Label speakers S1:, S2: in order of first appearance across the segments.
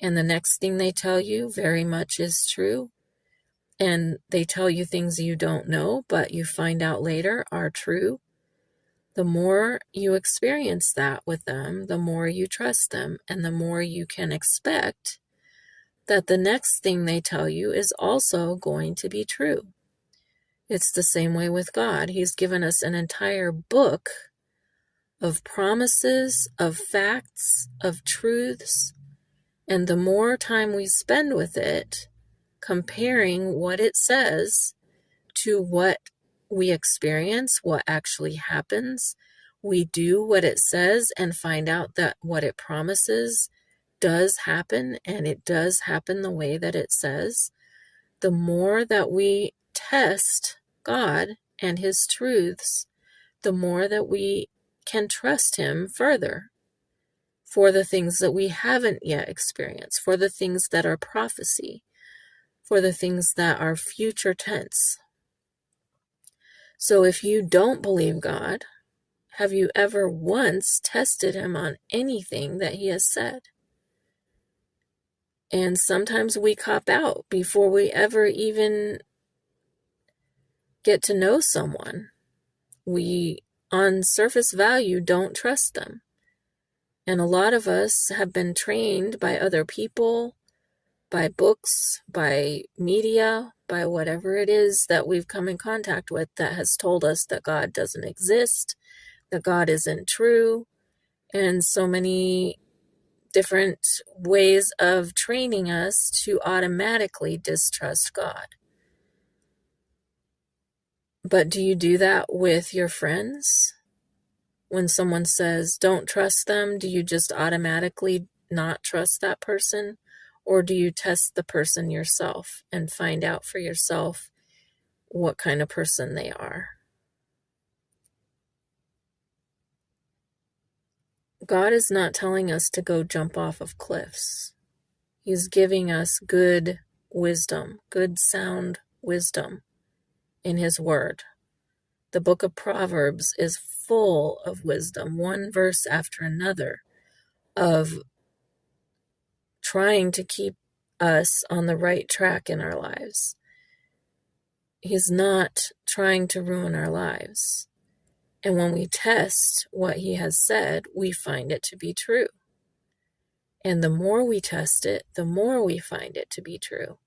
S1: and the next thing they tell you very much is true, and they tell you things you don't know, but you find out later are true, the more you experience that with them, the more you trust them, and the more you can expect that the next thing they tell you is also going to be true. It's the same way with God. He's given us an entire book of promises, of facts, of truths, and the more time we spend with it, comparing what it says to what we experience, what actually happens, we do what it says and find out that what it promises does happen, and it does happen the way that it says. The more that we test God and His truths, the more that we can trust Him further for the things that we haven't yet experienced, for the things that are prophecy, for the things that are future tense. So if you don't believe God, have you ever once tested Him on anything that He has said? And sometimes we cop out before we ever even get to know someone. We, on surface value, don't trust them. And a lot of us have been trained by other people, by books, by media, by whatever it is that we've come in contact with that has told us that God doesn't exist, that God isn't true, and so many different ways of training us to automatically distrust God. But do you do that with your friends? When someone says, don't trust them, do you just automatically not trust that person? Or do you test the person yourself and find out for yourself what kind of person they are? God is not telling us to go jump off of cliffs. He's giving us good wisdom, good sound wisdom in His Word. The book of Proverbs is full of wisdom, one verse after another, of trying to keep us on the right track in our lives. He's not trying to ruin our lives. And when we test what He has said, we find it to be true. And the more we test it, the more we find it to be true.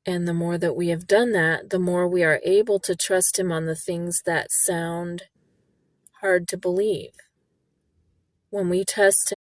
S1: And the more that we have done that, the more we are able to trust Him on the things that sound hard to believe. When we test